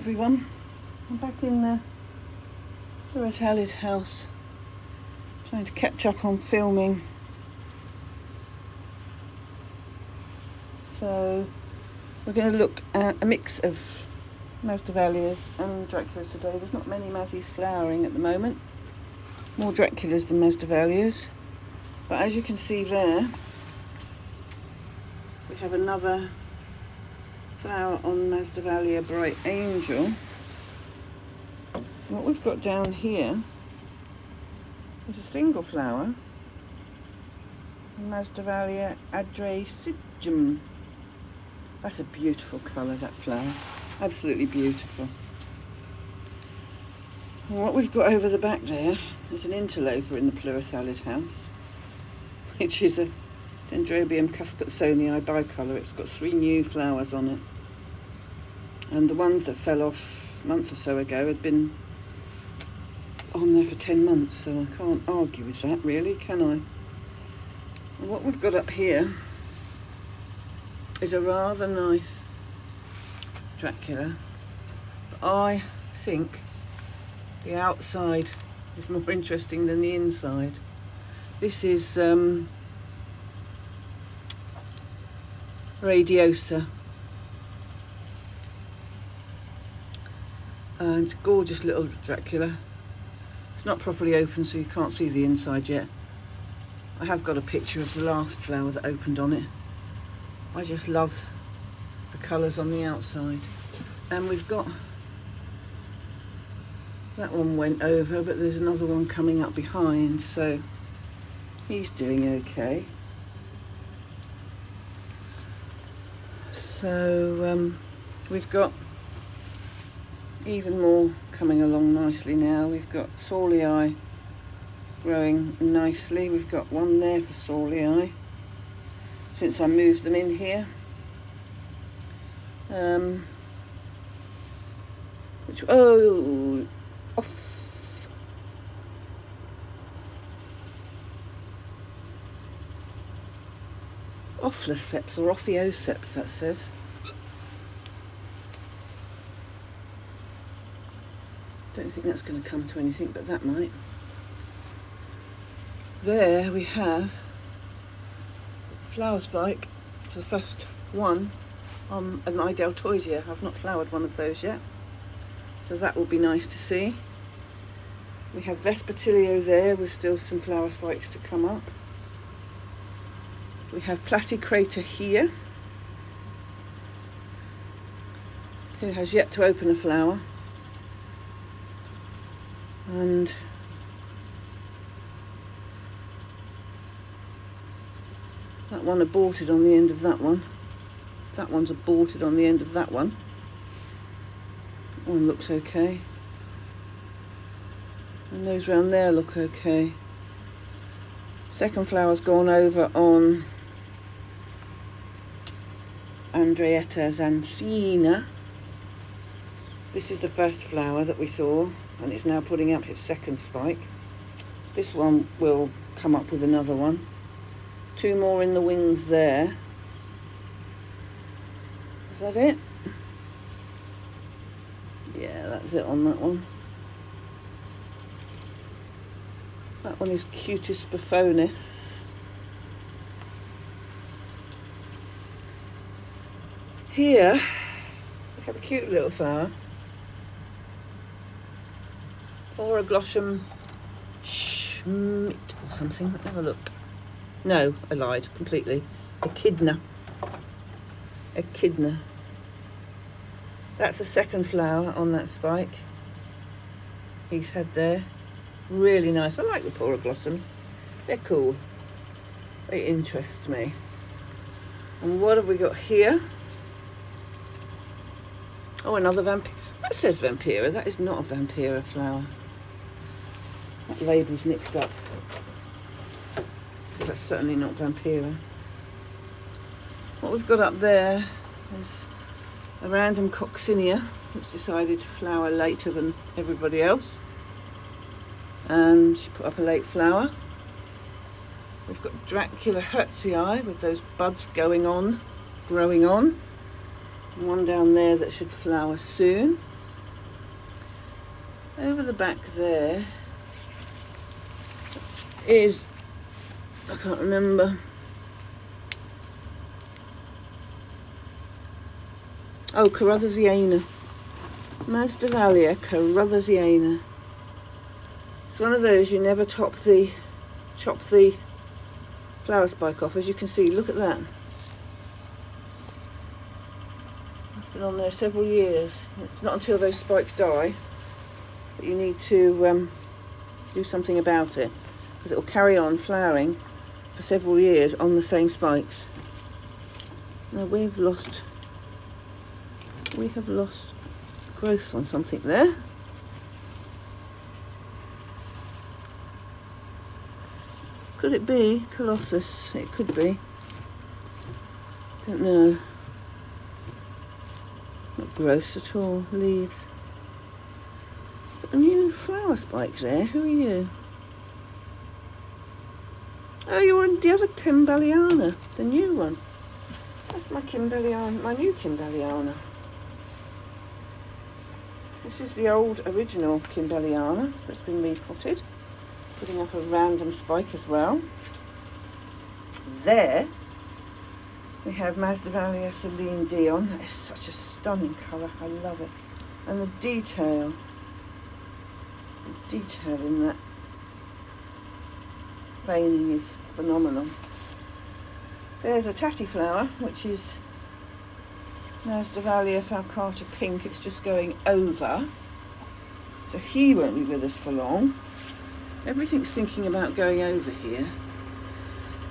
everyone, I'm back in the Dracula's house trying to catch up on filming. So we're going to look at a mix of Masdevallias and Draculas today. There's not many Mazzies flowering at the moment, more Draculas than Masdevallias, but as you can see there we have another flower on Masdevallia Bright Angel. What we've got down here is a single flower, Masdevallia Adrasigum. That's a beautiful colour, that flower, absolutely beautiful. And what we've got over the back there is an interloper in the pleurosalid house, which is a Dendrobium cuthbertsonii bicolour. It's got 3 new flowers on it, and the ones that fell off a month or so ago had been on there for 10 months, so I can't argue with that really, can I? And what we've got up here is a rather nice Dracula, but I think the outside is more interesting than the inside. This is Radiosa. And it's a gorgeous little Dracula. It's not properly open, so you can't see the inside yet. I have got a picture of the last flower that opened on it. I just love the colours on the outside. And we've got, that one went over, but there's another one coming up behind, so he's doing okay. So we've got even more coming along nicely now. We've got Saulii growing nicely. We've got one there for Saulii since I moved them in here. Ophloceps or Ophioceps, that says. Don't think that's going to come to anything, but that might. There we have flower spike for the first one on an Ideltoidea. I've not flowered one of those yet, so that will be nice to see. We have Vespertilio there with still some flower spikes to come up. We have Platycrater here, who has yet to open a flower. And that one aborted on the end of that one. That one's aborted on the end of that one. That one looks okay. And those round there look okay. Second flower's gone over on Andreetta xanthina. This is the first flower that we saw, and it's now putting up its second spike. This one will come up with another one. 2 more in the wings there. Is that it? Yeah, that's it on that one. That one is Cutis buffonis. Here we have a cute little flower. Poroglossum Schmidt or something. Let's have a look. No, I lied completely. Echidna. Echidna. That's the second flower on that spike. He's had there. Really nice. I like the poroglossums. They're cool. They interest me. And what have we got here? Oh, another vampire. That says Vampira. That is not a Vampira flower. That label's mixed up, because that's certainly not Vampira. What we've got up there is a random coccinia, which decided to flower later than everybody else, and she put up a late flower. We've got Dracula hertzii with those buds growing on. One down there that should flower soon. Over the back there is, I can't remember. Oh, Carruthers-iana. Masdevallia Carruthers-iana. It's one of those you never chop the flower spike off. As you can see, look at that. It's been on there several years. It's not until those spikes die that you need to do something about it, because it will carry on flowering for several years on the same spikes. Now we have lost growth on something there. Could it be Colossus? It could be. Don't know. Not growths at all, leaves. A new flower spike there. Who are you? Oh, you're on the other Kimbelliana, the new one. That's my Kimbelliana, my new Kimbelliana. This is the old original Kimbelliana that's been repotted. Putting up a random spike as well. There we have Masdevallia Celine Dion. That is such a stunning colour. I love it. And the detail in that veining is phenomenal. There's a tatty flower, which is Masdevallia Falcata Pink. It's just going over, so he won't be with us for long. Everything's thinking about going over here.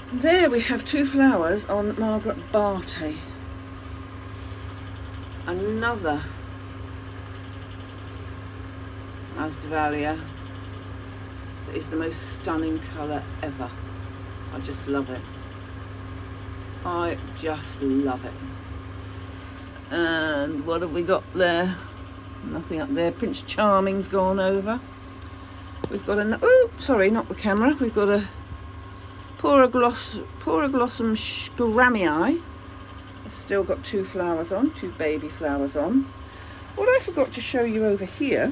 And there we have two flowers on Margaret Barty. Another Masdevallia that is the most stunning colour ever. I just love it. I just love it. And what have we got there? Nothing up there. Prince Charming's gone over. We've got a, oh, sorry, not the camera. We've got a Poroglossum schramii. It's still got two flowers on, two baby flowers on. What I forgot to show you over here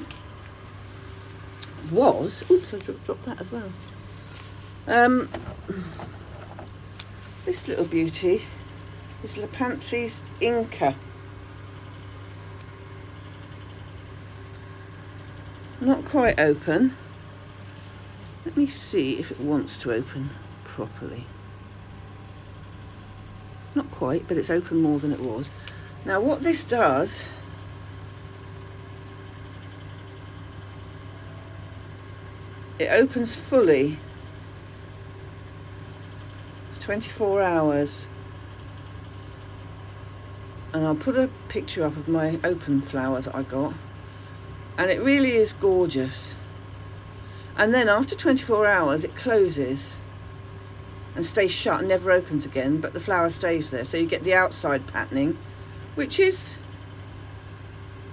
was, oops, I dropped that as well. This little beauty is Lepanthes inca. Not quite open. Let me see if it wants to open properly. Not quite, but it's open more than it was. Now what this does, it opens fully for 24 hours. And I'll put a picture up of my open flower that I got. And it really is gorgeous. And then after 24 hours it closes and stays shut and never opens again, but the flower stays there. So you get the outside patterning, which is,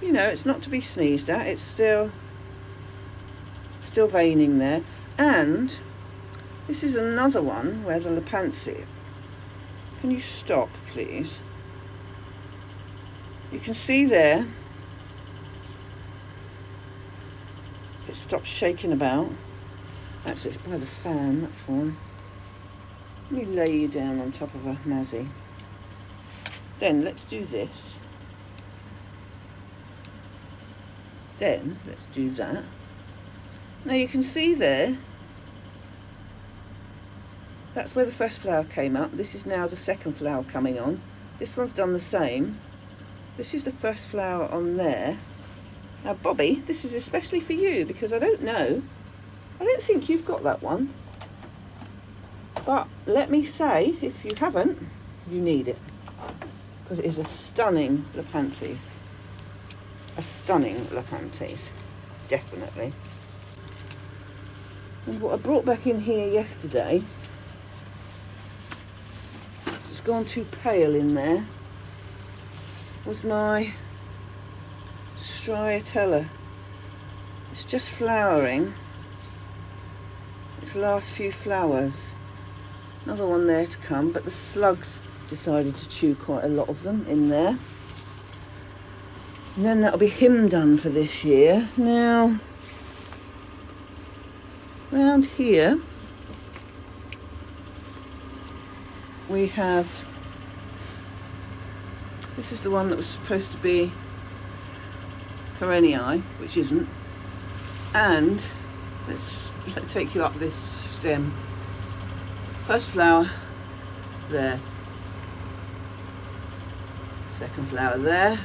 you know, it's not to be sneezed at. It's still veining there. And this is another one where the Lepanthes, can you stop please? You can see there, if it stops shaking about, actually it's by the fan, that's why. Let me lay you down on top of a mazzy. Then let's do this. Then let's do that. Now you can see there, that's where the first flower came up. This is now the second flower coming on. This one's done the same. This is the first flower on there. Now Bobby, this is especially for you because I don't think you've got that one. But let me say, if you haven't, you need it. Because it is a stunning Lepanthes. A stunning Lepanthes, definitely. And what I brought back in here yesterday, it's gone too pale in there, was my striatella. It's just flowering. Its last few flowers. Another one there to come, but the slugs decided to chew quite a lot of them in there. And then that'll be him done for this year. Now, Round here we have, this is the one that was supposed to be perenniae, which isn't. And let's take you up this stem. First flower there, second flower there,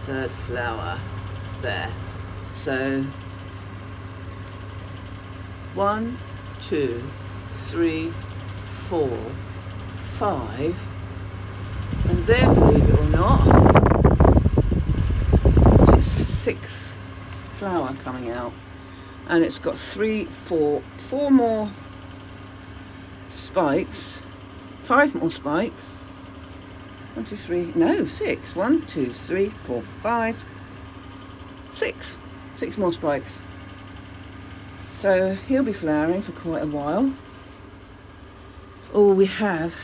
third flower there. So 1, 2, 3, 4, 5, and there, believe it or not, it's sixth flower coming out, and it's got four more spikes, 5 more spikes. 1, 2, 3, no, 6. 1, 2, 3, 4, 5, 6. 6 more spikes. So he'll be flowering for quite a while. All we have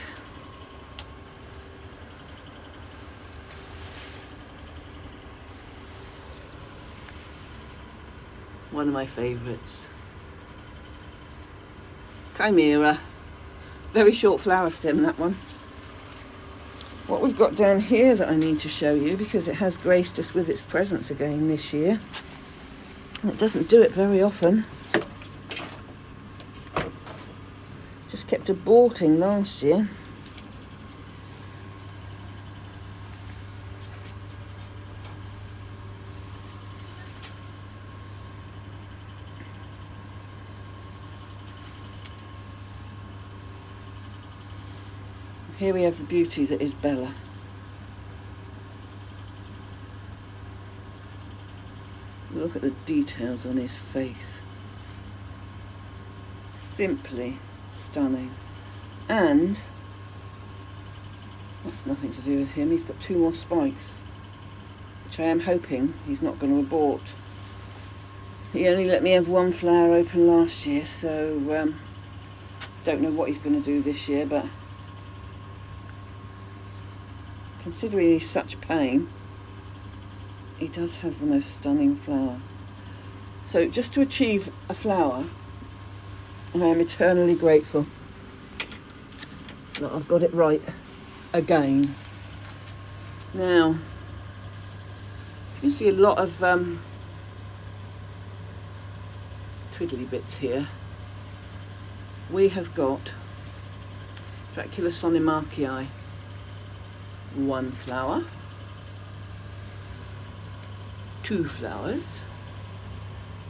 one of my favourites, Chimera. Very short flower stem, that one. What we've got down here that I need to show you, because it has graced us with its presence again this year, and it doesn't do it very often. Just kept aborting last year. Here we have the beauty that is Bella. Look at the details on his face. Simply stunning. And that's nothing to do with him. He's got 2 more spikes, which I am hoping he's not going to abort. He only let me have 1 flower open last year, so don't know what he's going to do this year, but considering he's such pain, he does have the most stunning flower. So just to achieve a flower, I am eternally grateful that I've got it right again. Now, you see a lot of twiddly bits here. We have got Dracula sonimarchii. 1 flower, 2 flowers,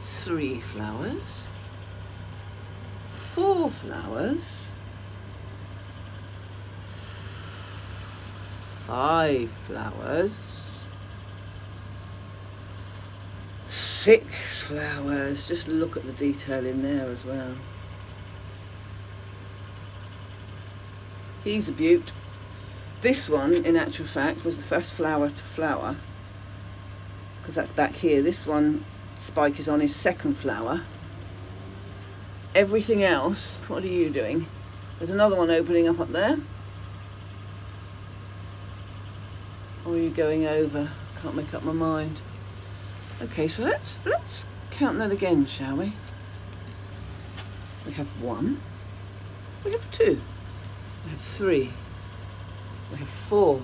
3 flowers, 4 flowers, 5 flowers, 6 flowers. Just look at the detail in there as well. He's a beaut. This one, in actual fact, was the first flower to flower, because that's back here. This one, spike is on his 2nd flower. Everything else, what are you doing? There's another one opening up there. Or are you going over? Can't make up my mind. Okay, so let's count that again, shall we? We have 1, we have 2, we have 3, we have 4.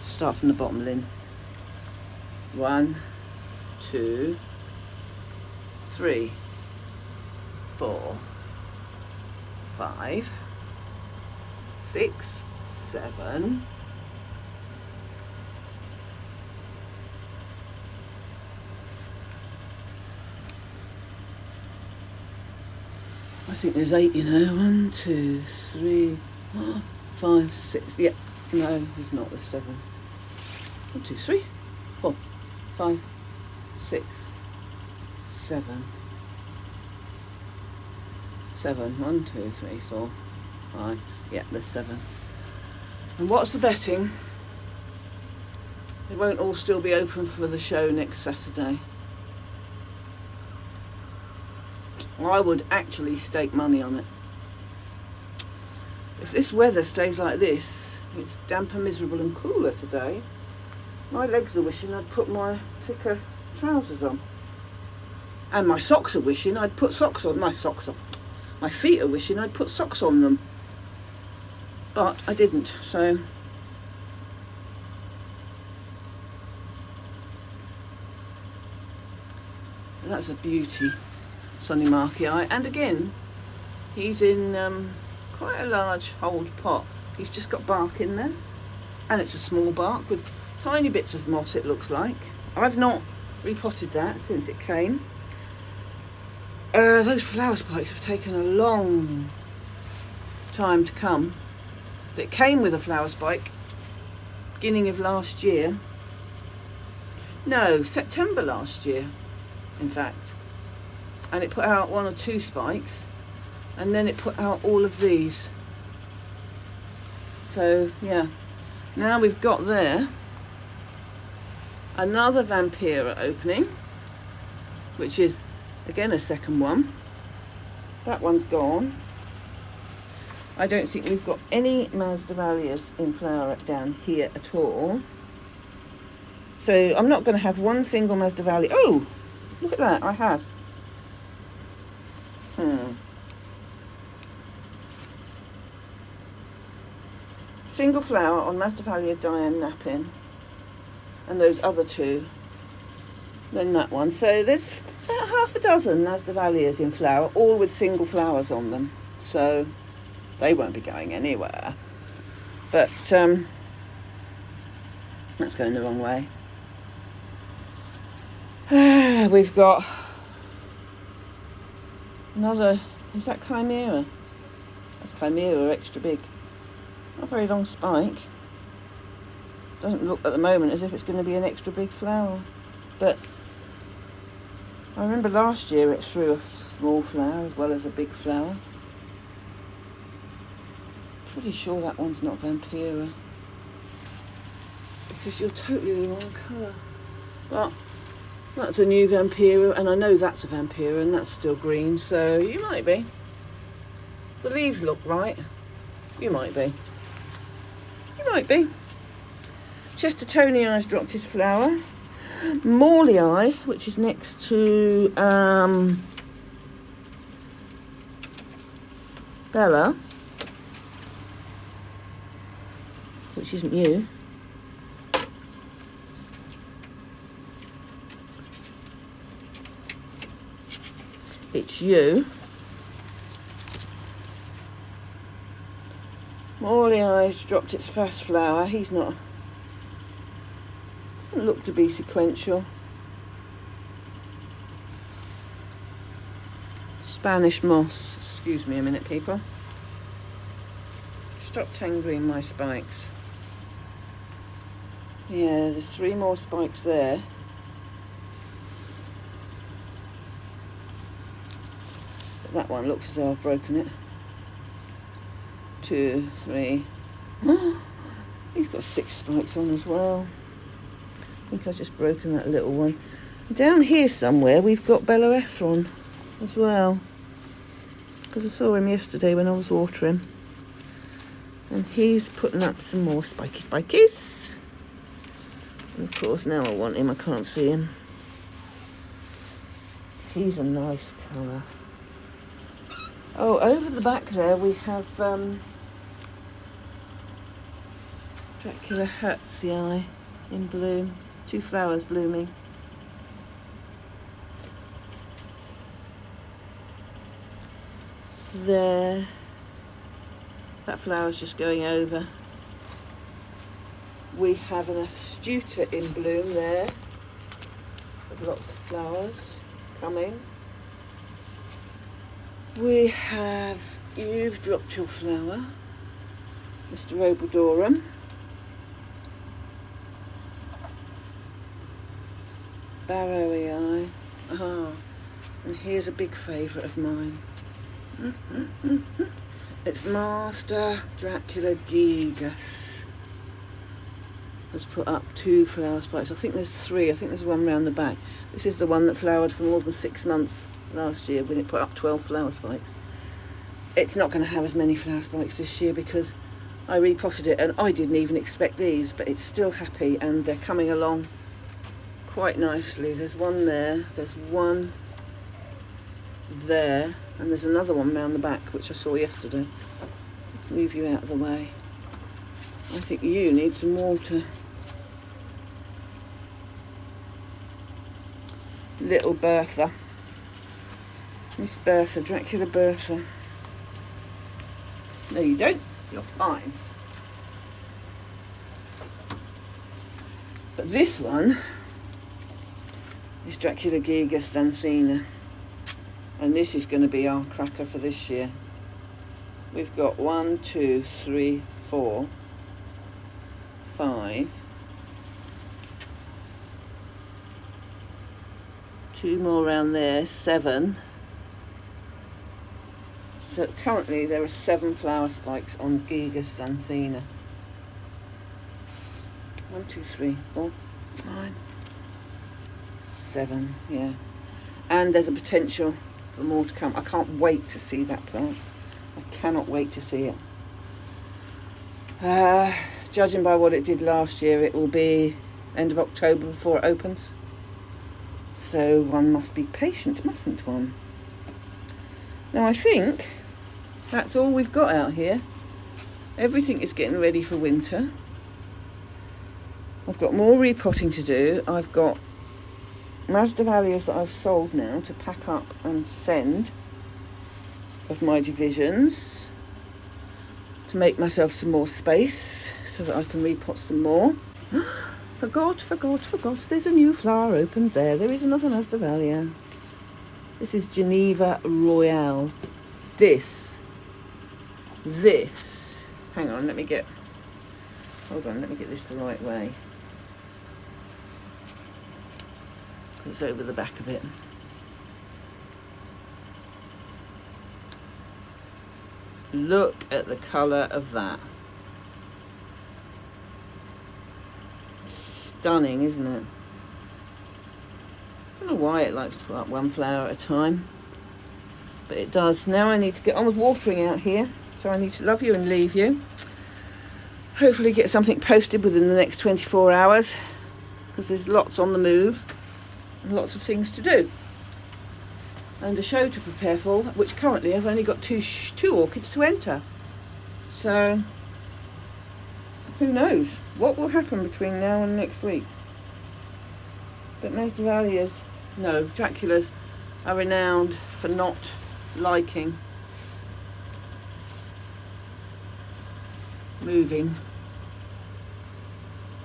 Start from the bottom, Lynn. 1, 2, 3, 4, 5, 6, 7. I think there's 8, you know. 1, 2, 3, 5, 6. Yeah, no, there's not. There's 7. 1, 2, 3, 4, 5, 6, 7. 7. 1, 2, 3, 4, 5. Yeah, there's 7. And what's the betting? It won't all still be open for the show next Saturday. I would actually stake money on it. If this weather stays like this, it's damp and miserable and cooler today, my legs are wishing I'd put my thicker trousers on. And my socks are wishing I'd put socks on. My feet are wishing I'd put socks on them. But I didn't, so. That's a beauty, Sonny Markii. And again, he's in quite a large hold pot. He's just got bark in there. And it's a small bark with tiny bits of moss, it looks like. I've not repotted that since it came. Those flower spikes have taken a long time to come. It came with a flower spike beginning of last year. No, September last year, in fact. And it put out 1 or 2 spikes, and then it put out all of these. So yeah, now we've got there another Vampira opening, which is again a second one. That one's gone. I don't think we've got any Masdevallias in flower down here at all. So I'm not going to have one single Masdevallia. Oh, look at that, I have. Single flower on Masdevallia Diane Nappin, and those other 2. Then that one. So there's about half a dozen Masdevallias in flower, all with single flowers on them. So they won't be going anywhere. But that's going the wrong way. We've got another, is that Chimera? That's Chimera, extra big. Not a very long spike. Doesn't look at the moment as if it's going to be an extra big flower. But I remember last year it threw a small flower as well as a big flower. Pretty sure that one's not Vampira, because you're totally the wrong colour. But that's a new Vampira, and I know that's a Vampira, and that's still green, so you might be. The leaves look right. You might be. You might be. Chestertonii's dropped his flower. Morley, which is next to Bella, which isn't you. It's you. Morley's dropped its first flower. He's not. Doesn't look to be sequential. Spanish moss. Excuse me a minute, people. Stop tangling my spikes. Yeah, there's 3 more spikes there. But that one looks as though I've broken it. 2, 3. He's got 6 spikes on as well. I think I've just broken that little one. Down here somewhere we've got Bellerophon as well, because I saw him yesterday when I was watering, and he's putting up some more spikies. And of course now I want him, I can't see him. He's a nice colour. Oh, over the back there we have Dracula Hertzii in bloom. 2 flowers blooming. There. That flower's just going over. We have an Astuta in bloom there, with lots of flowers coming. We have, you've dropped your flower, Mr. Obodorum. Barrowii. And here's a big favourite of mine. It's Master Dracula Gigas. Has put up 2 flower spikes. I think there's 3. I think there's one round the back. This is the one that flowered for more than 6 months last year when it put up 12 flower spikes. It's not going to have as many flower spikes this year because I repotted it, and I didn't even expect these, but it's still happy and they're coming along quite nicely. There's one there, there's one there, and there's another one round the back which I saw yesterday. Let's move you out of the way. I think you need some water. Little Bertha. Miss Bertha, Dracula Bertha. No, you don't. You're fine. But this one is Dracula Giga Stanthina. And this is going to be our cracker for this year. We've got 1, 2, 3, 4, 5. 2 more around there, 7. So currently there are 7 flower spikes on Giga Stanthina. 1, 2, 3, 4, 5, 7, yeah. And there's a potential for more to come. I can't wait to see that plant. I cannot wait to see it. Judging by what it did last year, it will be end of October before it opens. So one must be patient, mustn't one? Now I think that's all we've got out here. Everything is getting ready for winter. I've got more repotting to do. I've got Masdevallias that I've sold now to pack up and send of my divisions to make myself some more space so that I can repot some more. Forgot. There's a new flower opened there. There is another Masdevallia. This is Geneva Royale. This. Hang on, let me get this the right way. It's over the back a bit. Look at the colour of that. Stunning, isn't it? I don't know why it likes to put up one flower at a time, but it does. Now I need to get on with watering out here, so I need to love you and leave you. Hopefully get something posted within the next 24 hours, because there's lots on the move and lots of things to do and a show to prepare for, which currently I've only got two orchids to enter. So who knows what will happen between now and next week. But Masdevallias, no, Draculas are renowned for not liking moving.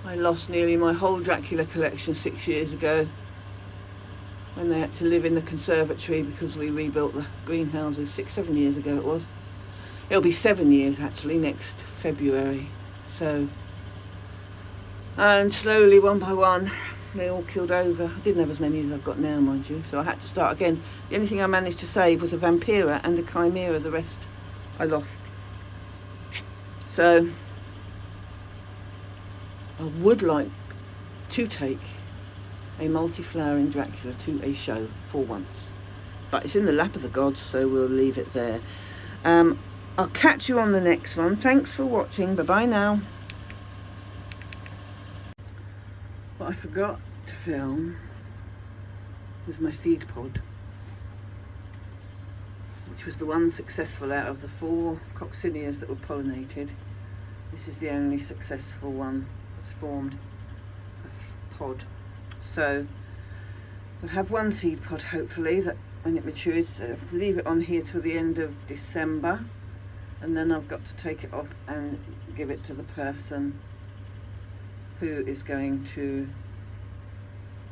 I lost nearly my whole Dracula collection 6 years ago when they had to live in the conservatory because we rebuilt the greenhouses 6-7 years ago it was. It'll be 7 years actually next February. So, and slowly one by one they all killed over. I didn't have as many as I've got now, mind you, so I had to start again. The only thing I managed to save was a Vampira and a Chimera. The rest I lost. So I would like to take a multi-flowering Dracula to a show for once, but it's in the lap of the gods, so we'll leave it there. I'll catch you on the next one. Thanks for watching. Bye bye now. What I forgot to film was my seed pod, which was the one successful out of the 4 coccineas that were pollinated. This is the only successful one that's formed a pod. So we'll have one seed pod hopefully that when it matures, leave it on here till the end of December, and then I've got to take it off and give it to the person who is going to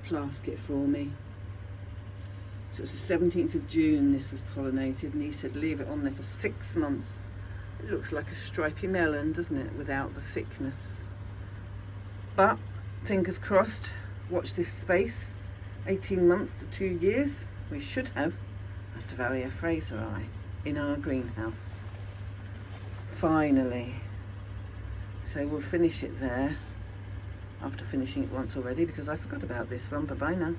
flask it for me. So it's the 17th of June this was pollinated, and he said leave it on there for 6 months. It looks like a stripy melon, doesn't it, without the thickness. But fingers crossed, watch this space, 18 months to 2 years, we should have Masdevallia fraseri in our greenhouse. Finally. So we'll finish it there after finishing it once already, because I forgot about this one. Bye bye now.